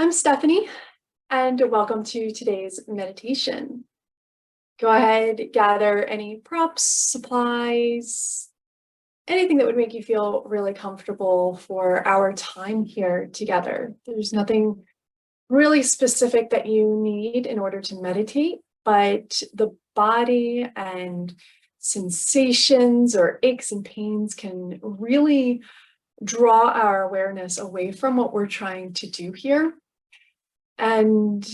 I'm Stephanie, and welcome to today's meditation. Go ahead, gather any props, supplies, anything that would make you feel really comfortable for our time here together. There's nothing really specific that you need in order to meditate, but the body and sensations or aches and pains can really draw our awareness away from what we're trying to do here. And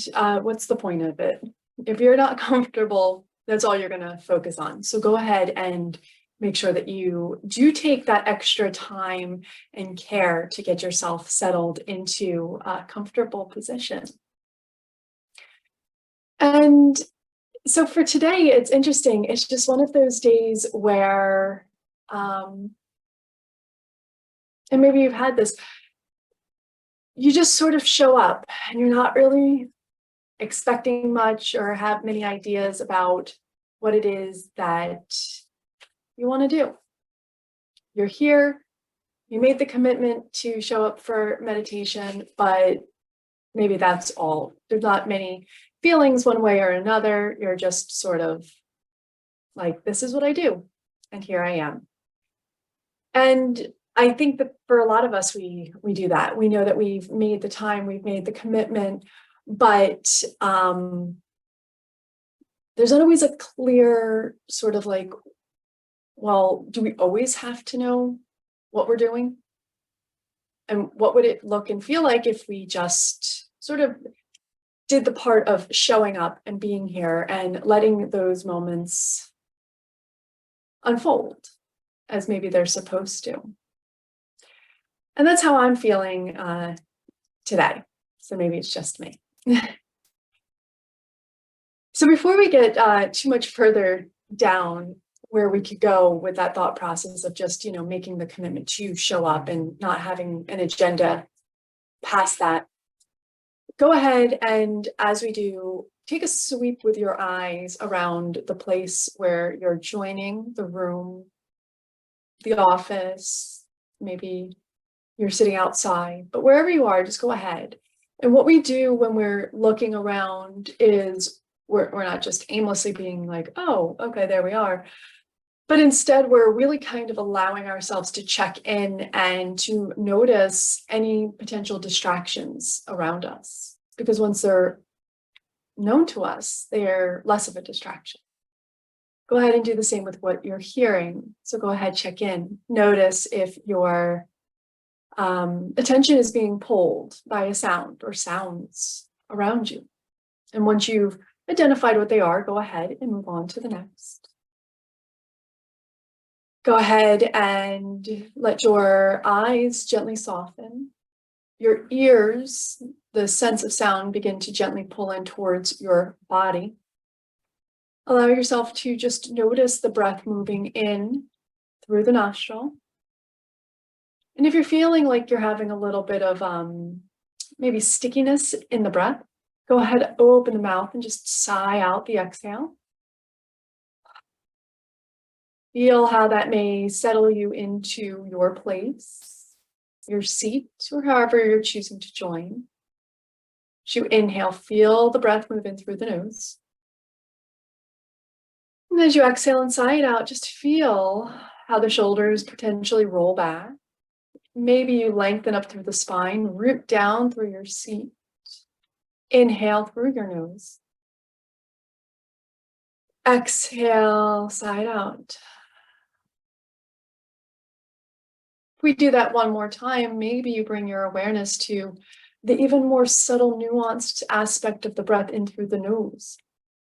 what's the point of it? If you're not comfortable, that's all you're going to focus on. So go ahead and make sure that you do take that extra time and care to get yourself settled into a comfortable position. And so for today, it's interesting. It's just one of those days where, and maybe you've had this, you just sort of show up and you're not really expecting much or have many ideas about what it is that you want to do. You're here, you made the commitment to show up for meditation, but maybe that's all. There's not many feelings one way or another. You're just sort of like, this is what I do, and here I am. And I think that for a lot of us, we do that. We know that we've made the time, we've made the commitment, but there's not always a clear sort of like, well, do we always have to know what we're doing? And what would it look and feel like if we just sort of did the part of showing up and being here and letting those moments unfold as maybe they're supposed to? And that's how I'm feeling today. So maybe it's just me. So before we get too much further down where we could go with that thought process of just, making the commitment to show up and not having an agenda past that, go ahead and as we do, take a sweep with your eyes around the place where you're joining, the room, the office, maybe you're sitting outside, but wherever you are, just go ahead. And what we do when we're looking around is we're not just aimlessly being like, oh, okay, there we are. But instead, we're really kind of allowing ourselves to check in and to notice any potential distractions around us. Because once they're known to us, they're less of a distraction. Go ahead and do the same with what you're hearing. So go ahead, check in. Notice if your attention is being pulled by a sound or sounds around you. And once you've identified what they are, go ahead and move on to the next. Go ahead and let your eyes gently soften. Your ears, the sense of sound, begin to gently pull in towards your body. Allow yourself to just notice the breath moving in through the nostril. And if you're feeling like you're having a little bit of maybe stickiness in the breath, go ahead, open the mouth and just sigh out the exhale. Feel how that may settle you into your place, your seat, or however you're choosing to join. As you inhale, feel the breath move in through the nose. And as you exhale and sigh it out, just feel how the shoulders potentially roll back. Maybe you lengthen up through the spine, root down through your seat. Inhale through your nose. Exhale, sigh out. If we do that one more time, maybe you bring your awareness to the even more subtle, nuanced aspect of the breath in through the nose.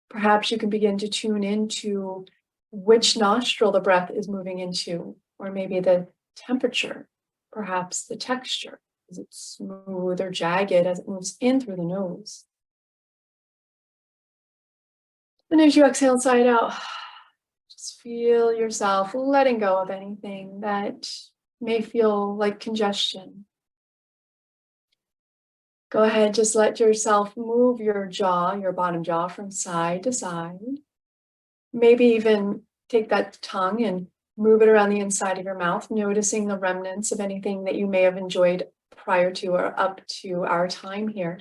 Perhaps you can begin to tune into which nostril the breath is moving into, or maybe the temperature. Perhaps the texture. Is it smooth or jagged as it moves in through the nose? And as you exhale and sigh it out, just feel yourself letting go of anything that may feel like congestion. Go ahead, just let yourself move your jaw, your bottom jaw, from side to side. Maybe even take that tongue and move it around the inside of your mouth, noticing the remnants of anything that you may have enjoyed prior to or up to our time here.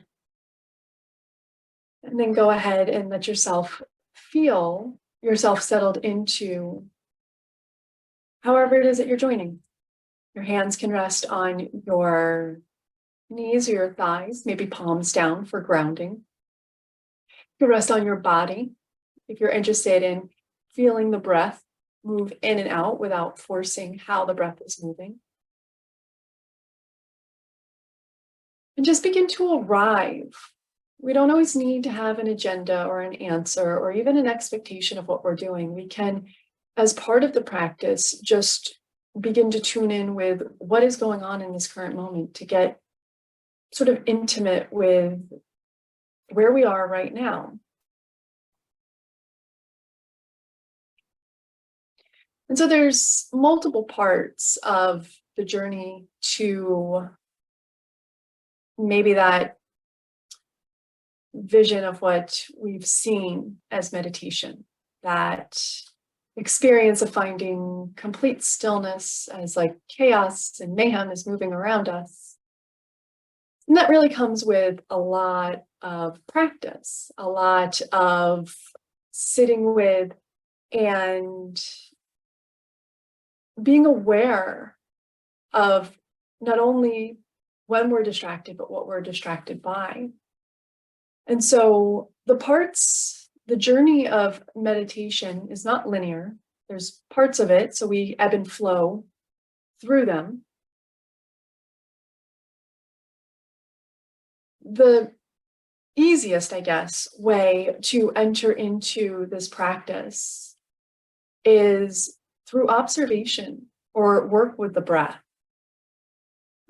And then go ahead and let yourself feel yourself settled into however it is that you're joining. Your hands can rest on your knees or your thighs, maybe palms down for grounding. You can rest on your body if you're interested in feeling the breath move in and out without forcing how the breath is moving. And just begin to arrive. We don't always need to have an agenda or an answer or even an expectation of what we're doing. We can, as part of the practice, just begin to tune in with what is going on in this current moment to get sort of intimate with where we are right now. And so there's multiple parts of the journey to maybe that vision of what we've seen as meditation, that experience of finding complete stillness as like chaos and mayhem is moving around us. And that really comes with a lot of practice, a lot of sitting with and being aware of not only when we're distracted, but what we're distracted by. And so the journey of meditation is not linear. There's parts of it, so we ebb and flow through them. The easiest, I guess, way to enter into this practice is through observation or work with the breath.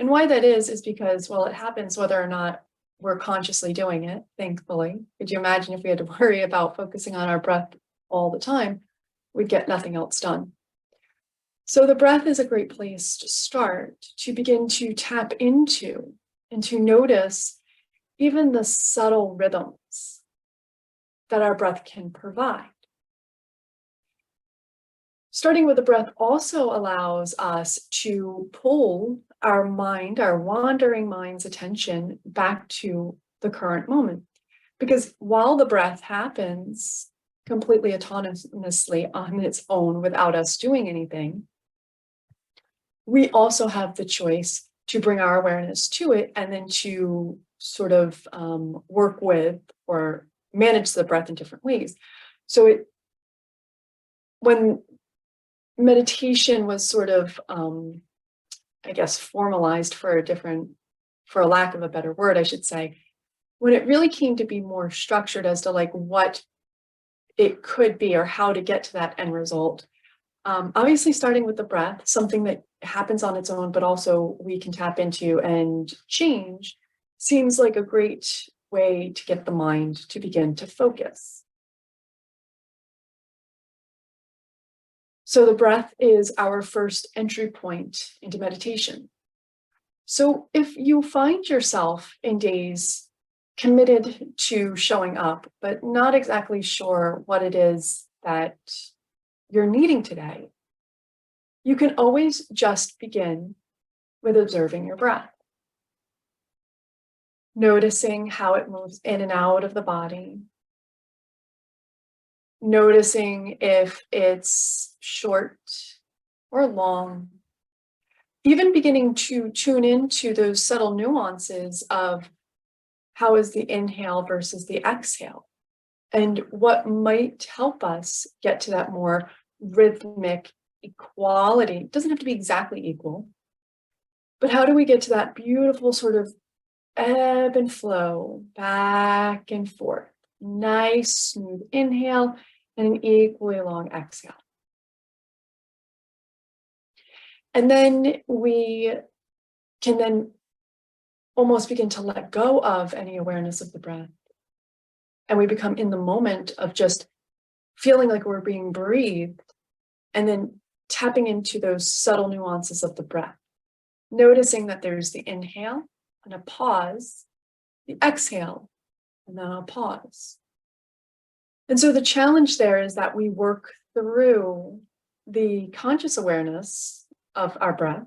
And why that is because, well, it happens whether or not we're consciously doing it, thankfully. Could you imagine if we had to worry about focusing on our breath all the time? We'd get nothing else done. So the breath is a great place to start, to begin to tap into and to notice even the subtle rhythms that our breath can provide. Starting with the breath also allows us to pull our mind, our wandering mind's attention back to the current moment. Because while the breath happens completely autonomously on its own without us doing anything, we also have the choice to bring our awareness to it and then to sort of work with or manage the breath in different ways. So when meditation was sort of, I guess, formalized for a lack of a better word, I should say, when it really came to be more structured as to like what it could be or how to get to that end result. Obviously, starting with the breath, something that happens on its own, but also we can tap into and change, seems like a great way to get the mind to begin to focus. So the breath is our first entry point into meditation. So if you find yourself in days committed to showing up, but not exactly sure what it is that you're needing today, you can always just begin with observing your breath. Noticing how it moves in and out of the body. Noticing if it's short or long. Even beginning to tune into those subtle nuances of how is the inhale versus the exhale, and what might help us get to that more rhythmic equality. It doesn't have to be exactly equal, but how do we get to that beautiful sort of ebb and flow back and forth? Nice, smooth inhale and an equally long exhale. And then we can then almost begin to let go of any awareness of the breath. And we become in the moment of just feeling like we're being breathed and then tapping into those subtle nuances of the breath. Noticing that there's the inhale and a pause, the exhale, and then a pause. And so the challenge there is that we work through the conscious awareness of our breath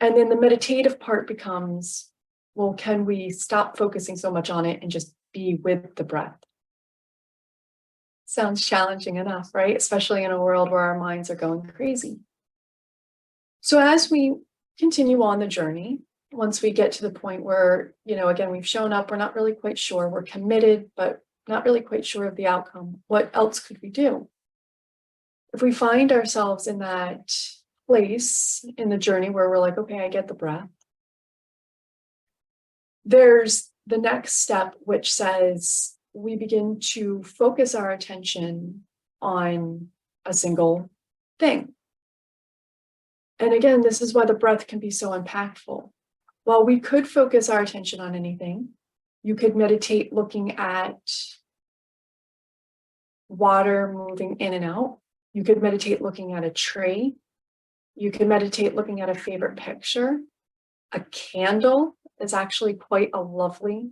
And then the meditative part becomes, well, can we stop focusing so much on it and just be with the breath? Sounds challenging enough, right? Especially in a world where our minds are going crazy. So as we continue on the journey, once we get to the point where, again, we've shown up, we're not really quite sure, we're committed, but not really quite sure of the outcome, what else could we do? If we find ourselves in that place in the journey where we're like, okay, I get the breath, there's the next step, which says we begin to focus our attention on a single thing. And again, this is why the breath can be so impactful. While we could focus our attention on anything, you could meditate looking at water moving in and out. You could meditate looking at a tree. You could meditate looking at a favorite picture. A candle is actually quite a lovely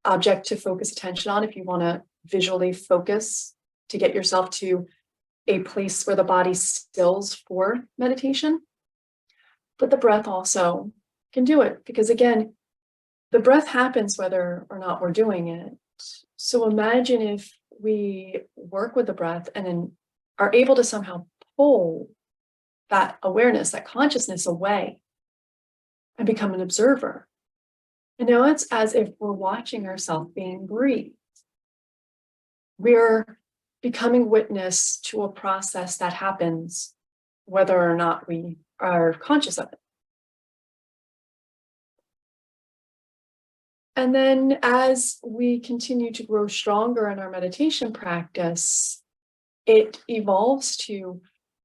object to focus attention on if you want to visually focus to get yourself to a place where the body stills for meditation. But the breath also can do it, because again, the breath happens whether or not we're doing it. So imagine if we work with the breath and then are able to somehow pull that awareness, that consciousness away and become an observer. And now it's as if we're watching ourselves being breathed. We're becoming witness to a process that happens whether or not we are conscious of it. And then as we continue to grow stronger in our meditation practice, it evolves to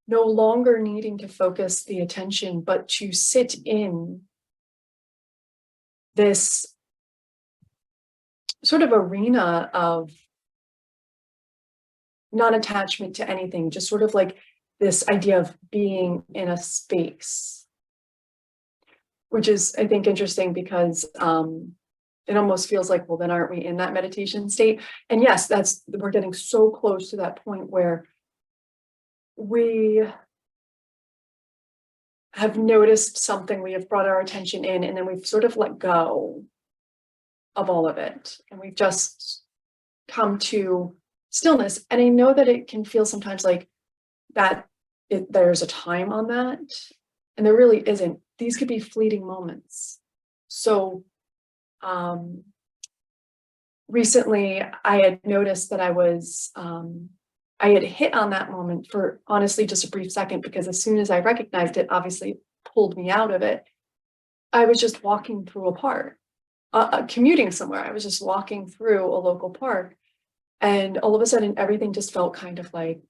no longer needing to focus the attention, but to sit in this sort of arena of non-attachment to anything, just sort of like this idea of being in a space, which is, I think, interesting because it almost feels like, well, then aren't we in that meditation state? And yes, we're getting so close to that point where we have noticed something, we have brought our attention in, and then we've sort of let go of all of it. And we've just come to stillness. And I know that it can feel sometimes like that there's a time on that, and there really isn't. These could be fleeting moments. So recently I had noticed that I had hit on that moment for honestly just a brief second, because as soon as I recognized it, obviously it pulled me out of it. I was just walking through a park, commuting somewhere. I was just walking through a local park, and all of a sudden everything just felt kind of like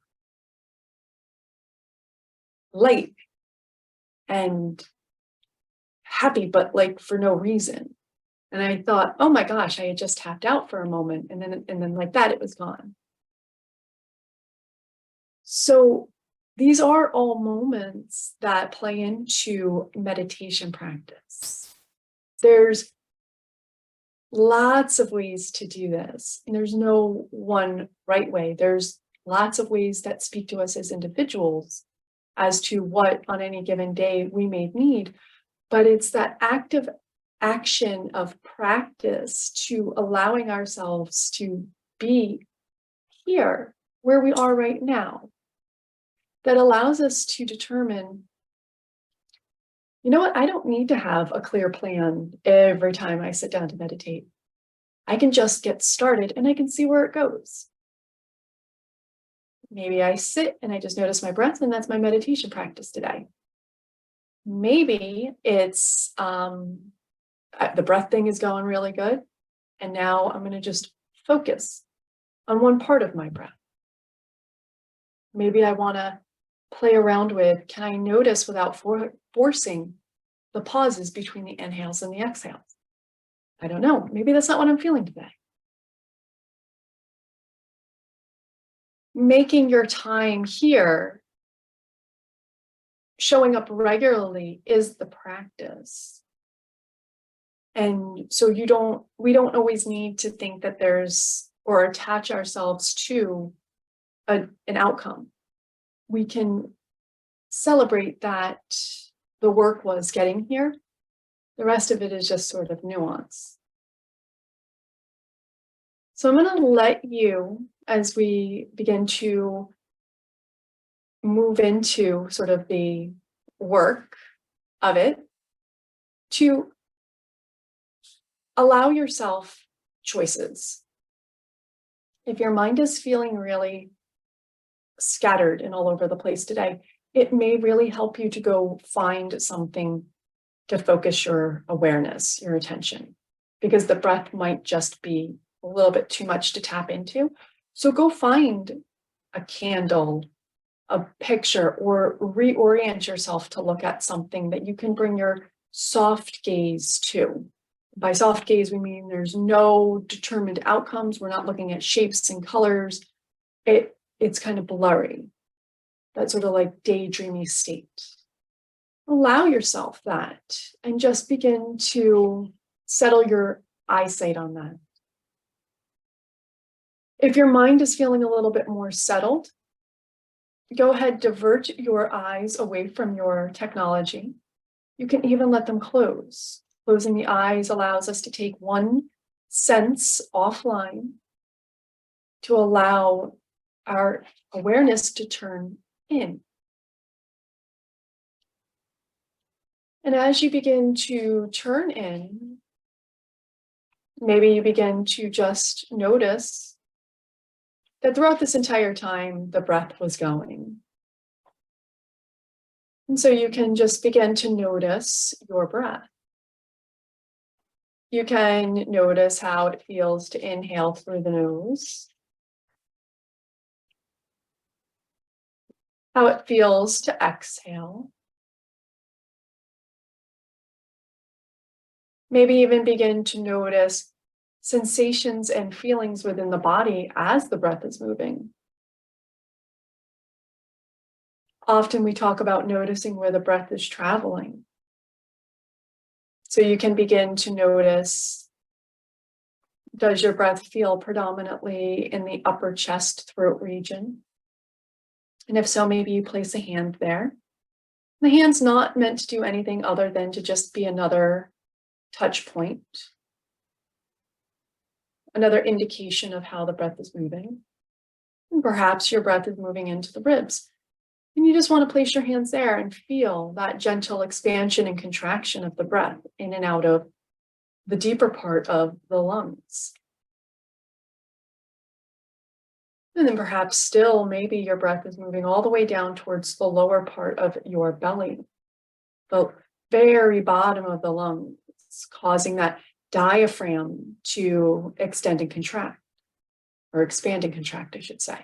light and happy, but like for no reason. And I thought, oh my gosh, I had just tapped out for a moment, and then like that, it was gone. So these are all moments that play into meditation practice. There's lots of ways to do this, and there's no one right way. There's lots of ways that speak to us as individuals as to what on any given day we may need, but it's that active action of practice to allowing ourselves to be here where we are right now that allows us to determine, you know what, I don't need to have a clear plan every time I sit down to meditate. I can just get started and I can see where it goes. Maybe I sit and I just notice my breath, and that's my meditation practice today. Maybe it's the breath thing is going really good, and now I'm going to just focus on one part of my breath. Maybe I want to play around with, can I notice without forcing the pauses between the inhales and the exhales? I don't know. Maybe that's not what I'm feeling today. Making your time here, showing up regularly, is the practice. And so we don't always need to think that there's, or attach ourselves to an outcome. We can celebrate that the work was getting here. The rest of it is just sort of nuance. So I'm going to let you, as we begin to move into sort of the work of it, to allow yourself choices. If your mind is feeling really scattered and all over the place today, it may really help you to go find something to focus your awareness, your attention, because the breath might just be a little bit too much to tap into. So go find a candle, a picture, or reorient yourself to look at something that you can bring your soft gaze to. By soft gaze, we mean there's no determined outcomes. We're not looking at shapes and colors. It's kind of blurry, that sort of like daydreamy state. Allow yourself that and just begin to settle your eyesight on that. If your mind is feeling a little bit more settled, go ahead, divert your eyes away from your technology. You can even let them close. Closing the eyes allows us to take one sense offline to allow our awareness to turn in. And as you begin to turn in, maybe you begin to just notice that throughout this entire time, the breath was going. And so you can just begin to notice your breath. You can notice how it feels to inhale through the nose, how it feels to exhale. Maybe even begin to notice sensations and feelings within the body as the breath is moving. Often we talk about noticing where the breath is traveling. So you can begin to notice, does your breath feel predominantly in the upper chest throat region? And if so, maybe you place a hand there. The hand's not meant to do anything other than to just be another touch point, another indication of how the breath is moving. And perhaps your breath is moving into the ribs. And you just want to place your hands there and feel that gentle expansion and contraction of the breath in and out of the deeper part of the lungs. And then perhaps still, maybe your breath is moving all the way down towards the lower part of your belly, the very bottom of the lungs, causing that diaphragm to extend and contract, or expand and contract, I should say.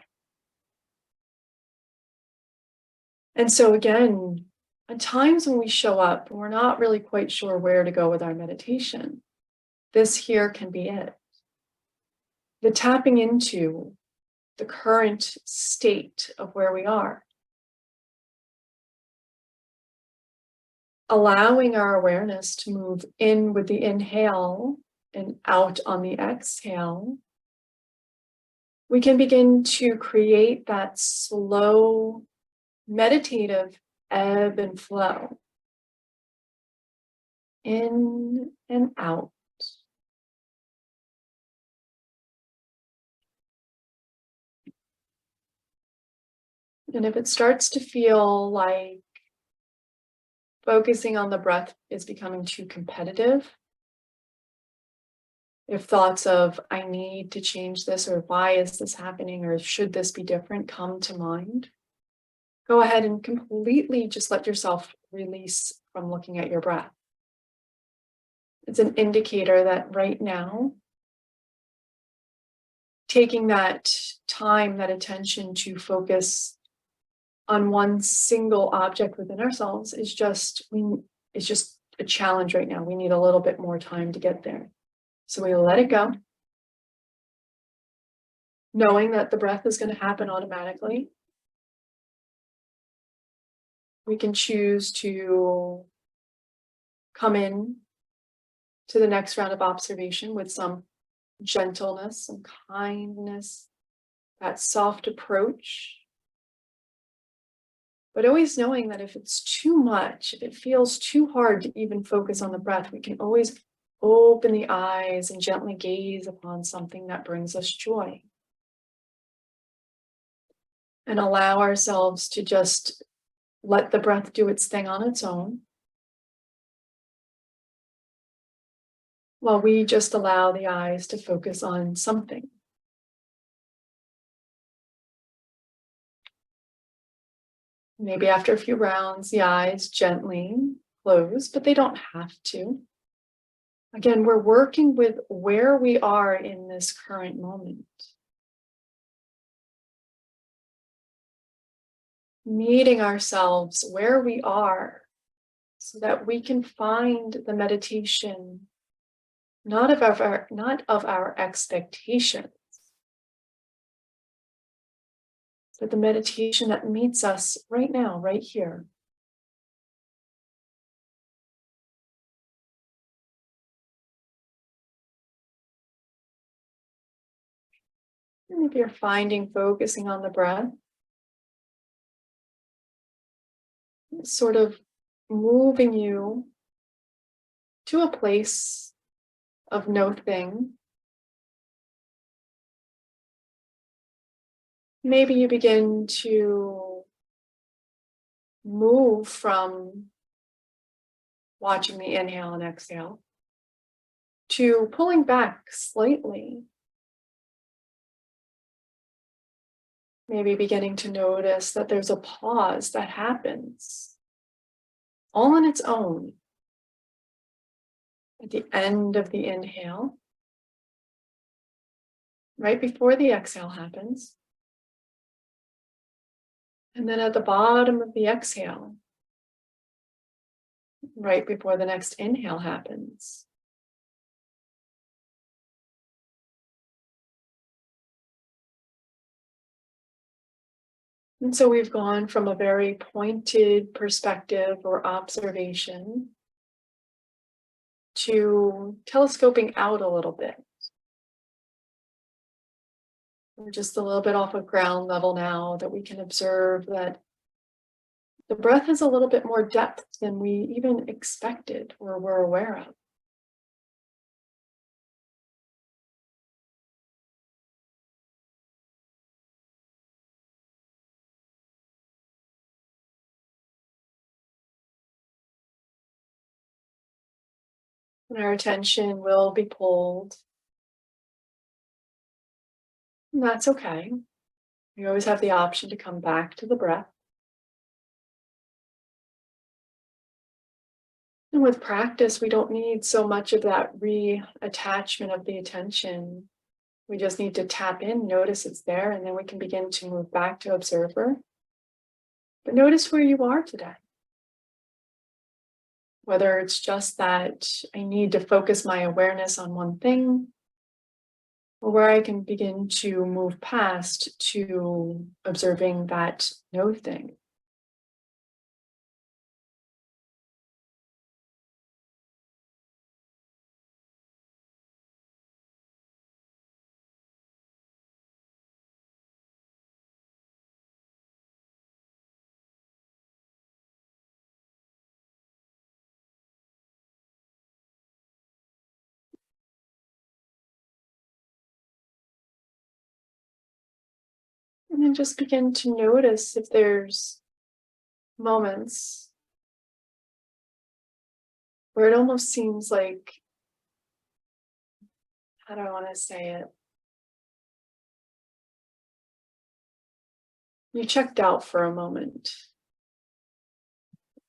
And so again, at times when we show up, we're not really quite sure where to go with our meditation. This here can be it. The tapping into the current state of where we are. Allowing our awareness to move in with the inhale and out on the exhale. We can begin to create that slow, meditative ebb and flow. In and out. And if it starts to feel like focusing on the breath is becoming too competitive, if thoughts of, I need to change this, or why is this happening, or should this be different, come to mind, go ahead and completely just let yourself release from looking at your breath. It's an indicator that right now, taking that time, that attention to focus on one single object within ourselves is just a challenge right now. We need a little bit more time to get there. So we let it go, knowing that the breath is going to happen automatically. We can choose to come in to the next round of observation with some gentleness, some kindness, that soft approach. But always knowing that if it's too much, if it feels too hard to even focus on the breath, we can always open the eyes and gently gaze upon something that brings us joy. And allow ourselves to just let the breath do its thing on its own, while we just allow the eyes to focus on something. Maybe after a few rounds, the eyes gently close, but they don't have to. Again, we're working with where we are in this current moment. Meeting ourselves where we are so that we can find the meditation not of our expectations, but the meditation that meets us right now, right here. And if you're finding focusing on the breath, sort of moving you to a place of no thing, maybe you begin to move from watching the inhale and exhale to pulling back slightly. Maybe beginning to notice that there's a pause that happens all on its own at the end of the inhale, right before the exhale happens. And then at the bottom of the exhale, right before the next inhale happens. And so we've gone from a very pointed perspective or observation to telescoping out a little bit. We're just a little bit off of ground level now, that we can observe that the breath has a little bit more depth than we even expected or were aware of. And our attention will be pulled. And that's okay. We always have the option to come back to the breath. And with practice, we don't need so much of that reattachment of the attention. We just need to tap in, notice it's there, and then we can begin to move back to observer. But notice where you are today. Whether it's just that I need to focus my awareness on one thing, or where I can begin to move past to observing that no thing. And then just begin to notice if there's moments where it almost seems like, how do I want to say it? You checked out for a moment.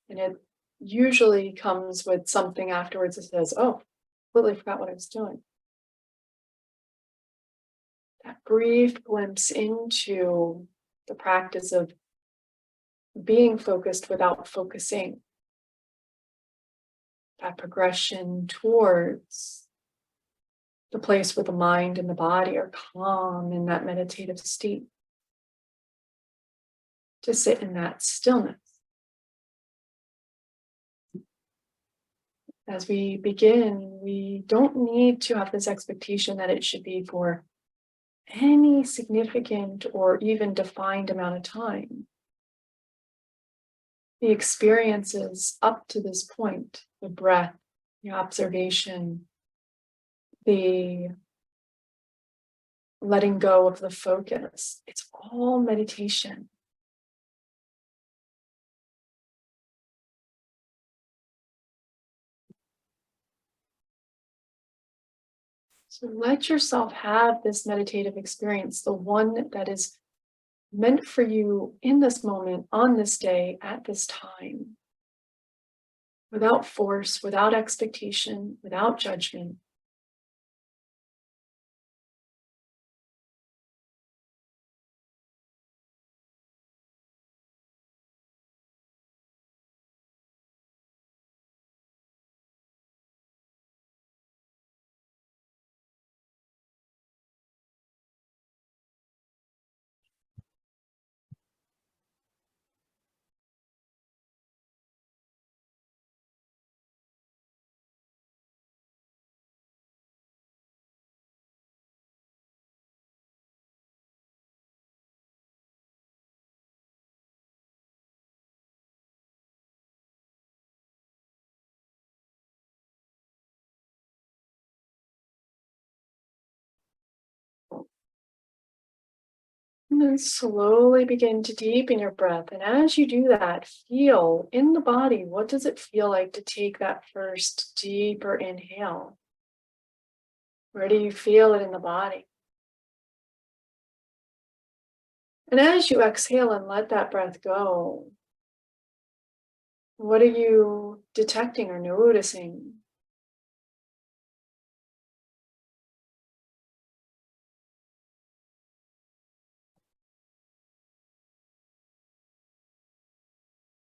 And it usually comes with something afterwards that says, oh, completely forgot what I was doing. That brief glimpse into the practice of being focused without focusing. That progression towards the place where the mind and the body are calm in that meditative state. To sit in that stillness. As we begin, we don't need to have this expectation that it should be for any significant or even defined amount of time. the experiences up to this point, the breath, the observation, the letting go of the focus, it's all meditation. So let yourself have this meditative experience, the one that is meant for you in this moment, on this day, at this time, without force, without expectation, without judgment. And then slowly begin to deepen your breath. And as you do that, feel in the body, what does it feel like to take that first deeper inhale? Where do you feel it in the body? And as you exhale and let that breath go, what are you detecting or noticing?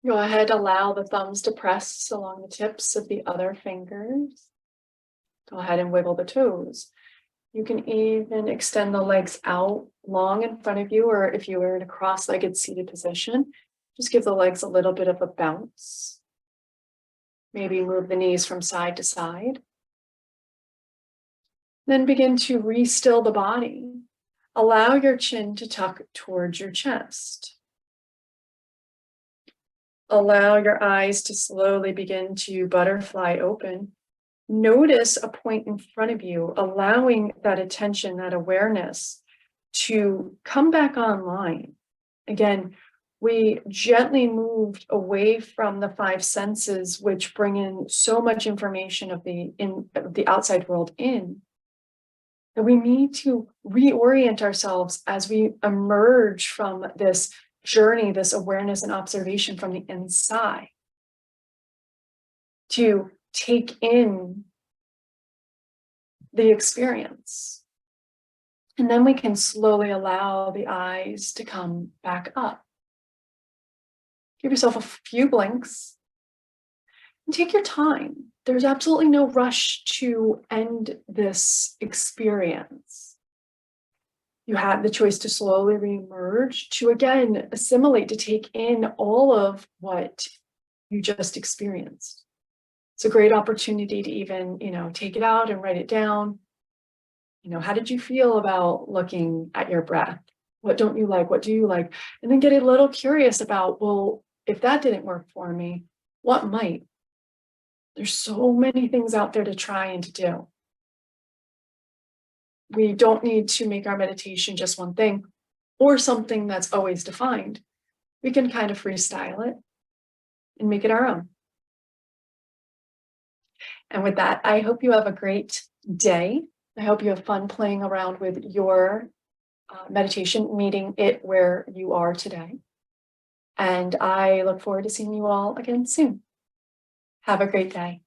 Go ahead, allow the thumbs to press along the tips of the other fingers. Go ahead and wiggle the toes. You can even extend the legs out long in front of you, or if you were in a cross-legged seated position, just give the legs a little bit of a bounce. Maybe move the knees from side to side. Then begin to re-still the body. Allow your chin to tuck towards your chest. Allow your eyes to slowly begin to butterfly open. Notice a point in front of you, allowing that attention, that awareness to come back online. Again, we gently moved away from the five senses, which bring in so much information of the outside world in, that we need to reorient ourselves as we emerge from this journey, this awareness and observation from the inside, to take in the experience. And then we can slowly allow the eyes to come back up. Give yourself a few blinks and take your time. There's absolutely no rush to end this experience. You have the choice to slowly reemerge, to again assimilate, to take in all of what you just experienced. It's a great opportunity to even, take it out and write it down. How did you feel about looking at your breath? What don't you like? What do you like? And then get a little curious about, well, if that didn't work for me, what might? There's so many things out there to try and to do. We don't need to make our meditation just one thing or something that's always defined. We can kind of freestyle it and make it our own. And with that, I hope you have a great day. I hope you have fun playing around with your meditation, meeting it where you are today. And I look forward to seeing you all again soon. Have a great day.